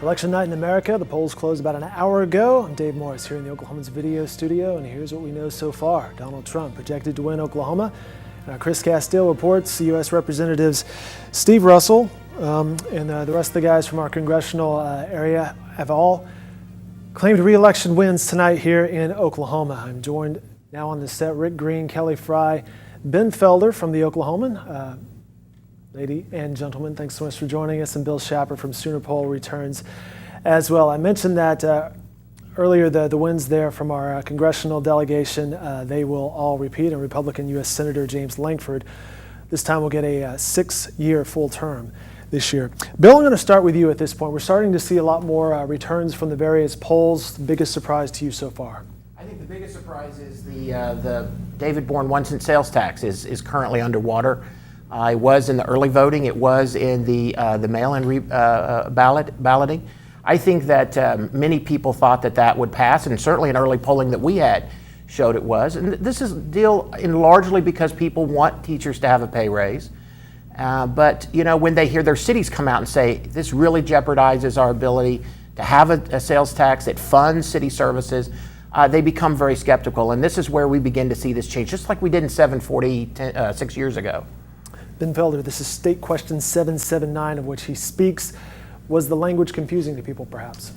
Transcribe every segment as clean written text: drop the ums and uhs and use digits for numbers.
Election night in America. The polls closed about an hour ago. I'm Dave Morris here in the Oklahoman's video studio, and here's what we know so far. Donald Trump projected to win Oklahoma. Chris Castile reports U.S. Representatives Steve Russell and the rest of the guys from our congressional area have all claimed re-election wins tonight here in Oklahoma. I'm joined now on the set, Rick Green, Kelly Fry, Ben Felder from the Oklahoman. Lady and gentlemen, thanks so much for joining us, and Bill Schapper from Sooner Poll returns as well. I mentioned that earlier the wins there from our congressional delegation, they will all repeat, and Republican U.S. Senator James Lankford this time will get a 6-year full term this year. Bill, I'm going to start with you at this point. We're starting to see a lot more returns from the various polls. The biggest surprise to you so far? I think the biggest surprise is the David Bourne 1-cent sales tax is currently underwater. It was in the early voting. It was in the mail-in balloting. I think that many people thought that would pass, and certainly in early polling that we had showed it was. And this is deal in largely because people want teachers to have a pay raise. But you know, when they hear their cities come out and say this really jeopardizes our ability to have a sales tax that funds city services, they become very skeptical. And this is where we begin to see this change, just like we did in 6 years ago. Ben Felder, this is State Question 779, of which he speaks. Was the language confusing to people, perhaps?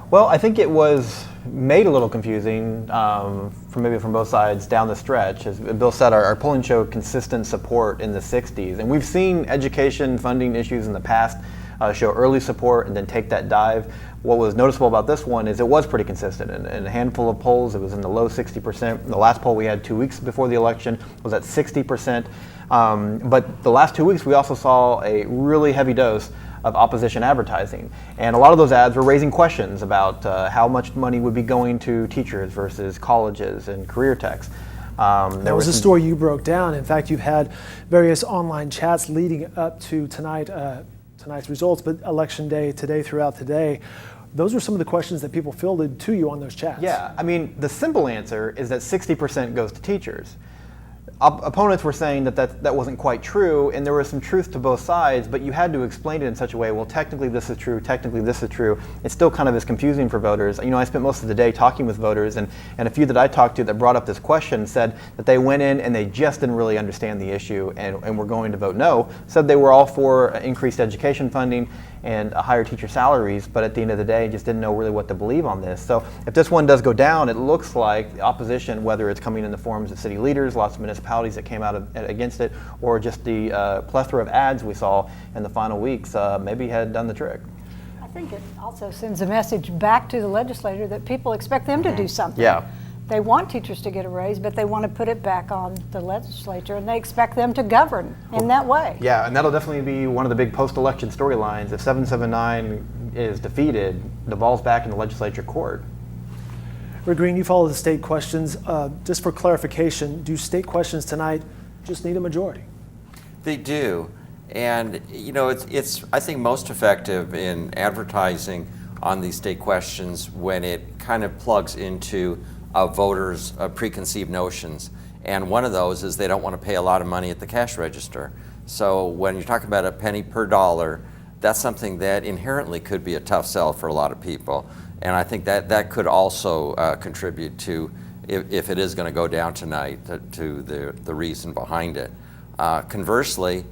Well, I think it was made a little confusing from both sides down the stretch. As Bill said, our polling showed consistent support in the 60s, and we've seen education funding issues in the past show early support and then take that dive. What was noticeable about this one is it was pretty consistent. In a handful of polls, it was in the low 60%. The last poll we had 2 weeks before the election was at 60%. But the last 2 weeks, we also saw a really heavy dose of opposition advertising. And a lot of those ads were raising questions about how much money would be going to teachers versus colleges and career techs. That was a story you broke down. In fact, you've had various online chats leading up to tonight's results, but election day today, throughout the day. Those were some of the questions that people fielded to you on those chats. Yeah, I mean, the simple answer is that 60% goes to teachers. Opponents were saying that wasn't quite true, and there was some truth to both sides, but you had to explain it in such a way, well, technically this is true, technically this is true. It still kind of is confusing for voters. You know, I spent most of the day talking with voters, and a few that I talked to that brought up this question said that they went in and they just didn't really understand the issue and were going to vote no, said they were all for increased education funding and higher teacher salaries, but at the end of the day, just didn't know really what to believe on this. So if this one does go down, it looks like the opposition, whether it's coming in the forms of city leaders, lots of municipalities that came out against it, or just the plethora of ads we saw in the final weeks, maybe had done the trick. I think it also sends a message back to the legislature that people expect them to do something. Yeah. They want teachers to get a raise, but they want to put it back on the legislature, and they expect them to govern in that way. Yeah, and that'll definitely be one of the big post-election storylines. If 779 is defeated, the ball's back in the legislature court. Rick Green, you follow the state questions. Just for clarification, do state questions tonight just need a majority? They do, and you know, it's I think most effective in advertising on these state questions when it kind of plugs into voters' preconceived notions. And one of those is they don't want to pay a lot of money at the cash register. So when you're talking about a penny per dollar, that's something that inherently could be a tough sell for a lot of people. And I think that could also contribute to, if it is going to go down tonight, to the reason behind it. Conversely,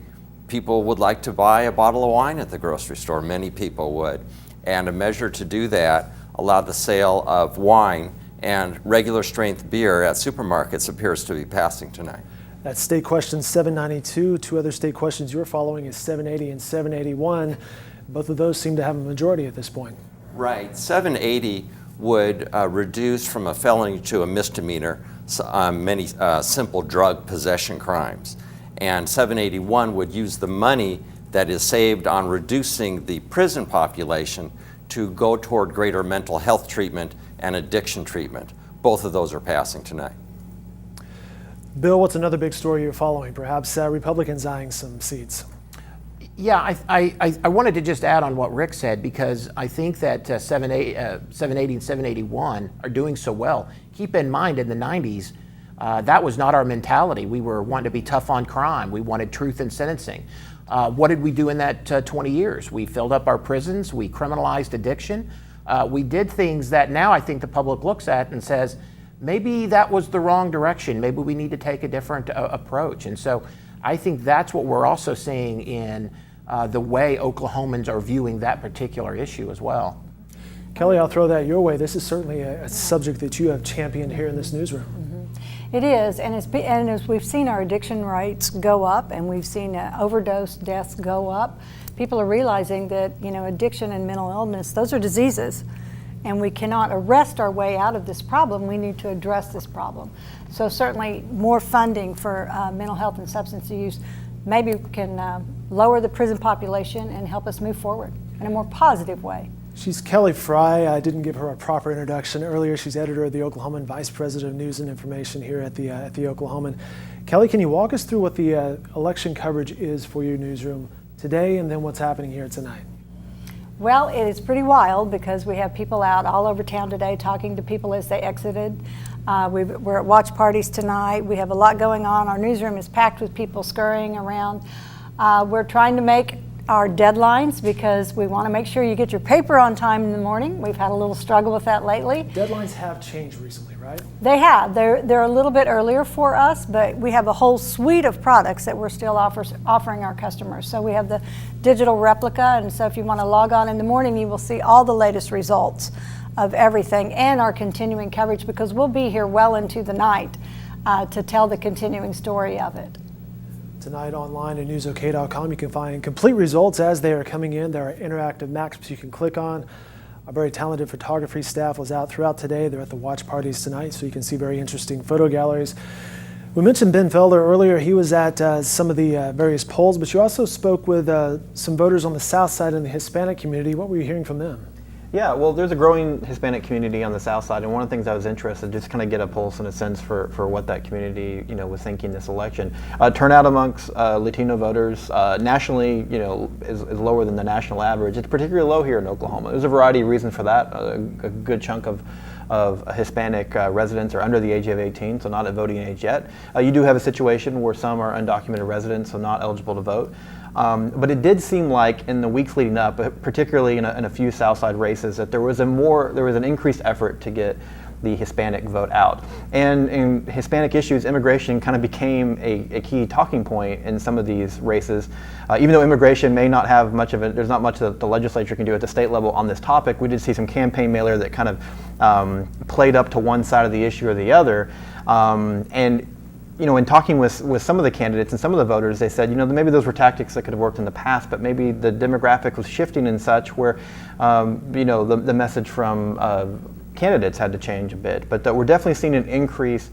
people would like to buy a bottle of wine at the grocery store. Many people would. And a measure to do that allowed the sale of wine, and regular strength beer at supermarkets appears to be passing tonight. That's state question 792. Two other state questions you're following is 780 and 781. Both of those seem to have a majority at this point. Right. 780 would reduce from a felony to a misdemeanor many simple drug possession crimes. And 781 would use the money that is saved on reducing the prison population to go toward greater mental health treatment and addiction treatment. Both of those are passing tonight. Bill, what's another big story you're following? Perhaps Republicans eyeing some seats. Yeah, I wanted to just add on what Rick said, because I think that 780 and 781 are doing so well. Keep in mind, in the 90s, that was not our mentality. We were wanting to be tough on crime. We wanted truth in sentencing. What did we do in that 20 years? We filled up our prisons, we criminalized addiction, we did things that now I think the public looks at and says, maybe that was the wrong direction, maybe we need to take a different approach. And so I think that's what we're also seeing in the way Oklahomans are viewing that particular issue as well. Kelly, I'll throw that your way. This is certainly a subject that you have championed here in this newsroom. It is, and as we've seen our addiction rates go up, and we've seen overdose deaths go up, people are realizing that addiction and mental illness, those are diseases, and we cannot arrest our way out of this problem. We need to address this problem. So certainly more funding for mental health and substance use maybe can lower the prison population and help us move forward in a more positive way. She's Kelly Fry. I didn't give her a proper introduction earlier. She's editor of the Oklahoman, Vice President of News and Information here at the Oklahoman. Kelly, can you walk us through what the election coverage is for your newsroom today and then what's happening here tonight? Well, it is pretty wild because we have people out all over town today talking to people as they exited. We're at watch parties tonight. We have a lot going on. Our newsroom is packed with people scurrying around. We're trying to make our deadlines because we want to make sure you get your paper on time in the morning. We've had a little struggle with that lately. Deadlines have changed recently, right? They have. They're a little bit earlier for us, but we have a whole suite of products that we're still offering our customers. So we have the digital replica, and so if you want to log on in the morning, you will see all the latest results of everything and our continuing coverage, because we'll be here well into the night to tell the continuing story of it. Tonight online at newsok.com you can find complete results as they are coming in. There are interactive maps you can click on. Our very talented photography staff was out throughout today. They're at the watch parties tonight, so you can see very interesting photo galleries. We mentioned Ben Felder earlier. He was at some of the various polls, but you also spoke with some voters on the south side in the Hispanic community. What were you hearing from them? Yeah, well, there's a growing Hispanic community on the south side, and one of the things I was interested in, just kind of get a pulse and a sense for what that community, was thinking this election. Turnout amongst Latino voters nationally, is lower than the national average. It's particularly low here in Oklahoma. There's a variety of reasons for that. A good chunk of Hispanic residents are under the age of 18, so not at voting age yet. You do have a situation where some are undocumented residents, so not eligible to vote. But it did seem like in the weeks leading up, particularly in a few Southside races, that there was an increased effort to get the Hispanic vote out. And in Hispanic issues, immigration kind of became a key talking point in some of these races. Even though immigration may not have much of it, there's not much that the legislature can do at the state level on this topic. We did see some campaign mailer that kind of played up to one side of the issue or the other. In talking with some of the candidates and some of the voters, they said, maybe those were tactics that could have worked in the past, but maybe the demographic was shifting in such where, the message from candidates had to change a bit. But we're definitely seeing an increase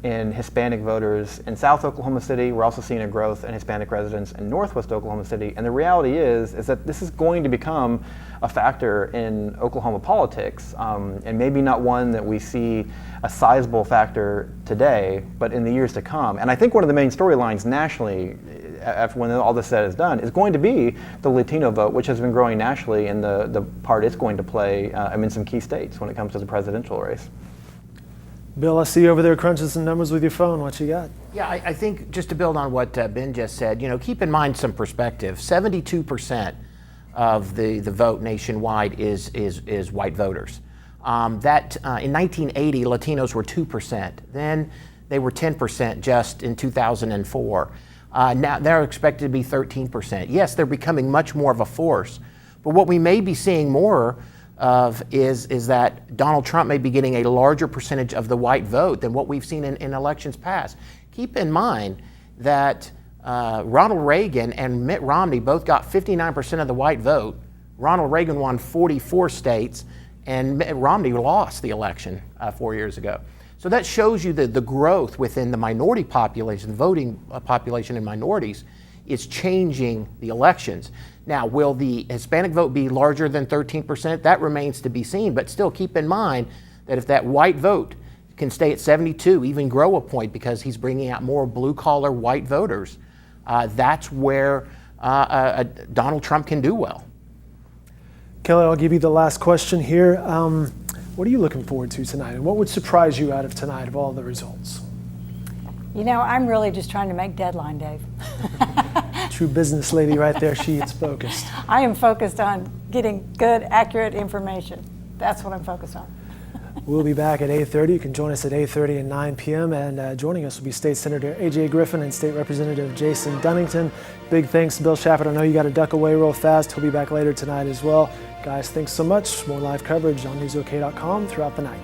in Hispanic voters in South Oklahoma City. We're also seeing a growth in Hispanic residents in Northwest Oklahoma City. And the reality is that this is going to become a factor in Oklahoma politics, and maybe not one that we see a sizable factor today, but in the years to come. And I think one of the main storylines nationally, after when all this said is done, is going to be the Latino vote, which has been growing nationally, and the part it's going to play in some key states when it comes to the presidential race. Bill, I see you over there crunching some numbers with your phone. What you got? Yeah, I think just to build on what Ben just said, keep in mind some perspective. 72% of the vote nationwide is white voters. In 1980, Latinos were 2%. Then they were 10% just in 2004. Now they're expected to be 13%. Yes, they're becoming much more of a force. But what we may be seeing more of is that Donald Trump may be getting a larger percentage of the white vote than what we've seen in elections past. Keep in mind that Ronald Reagan and Mitt Romney both got 59% of the white vote. Ronald Reagan won 44 states, and Mitt Romney lost the election 4 years ago. So that shows you the growth within the minority population, the voting population in minorities, is changing the elections. Now, will the Hispanic vote be larger than 13%? That remains to be seen, but still keep in mind that if that white vote can stay at 72, even grow a point because he's bringing out more blue-collar white voters, that's where Donald Trump can do well. Kelly, I'll give you the last question here. What are you looking forward to tonight, and what would surprise you out of tonight of all the results? I'm really just trying to make deadline, Dave. true business lady right there. She is focused. I am focused on getting good, accurate information. That's what I'm focused on. We'll be back at 8:30. You can join us at 8:30 and 9 p.m. And joining us will be State Senator A.J. Griffin and State Representative Jason Dunnington. Big thanks to Bill Shafford. I know you got to duck away real fast. He'll be back later tonight as well. Guys, thanks so much. More live coverage on newsok.com throughout the night.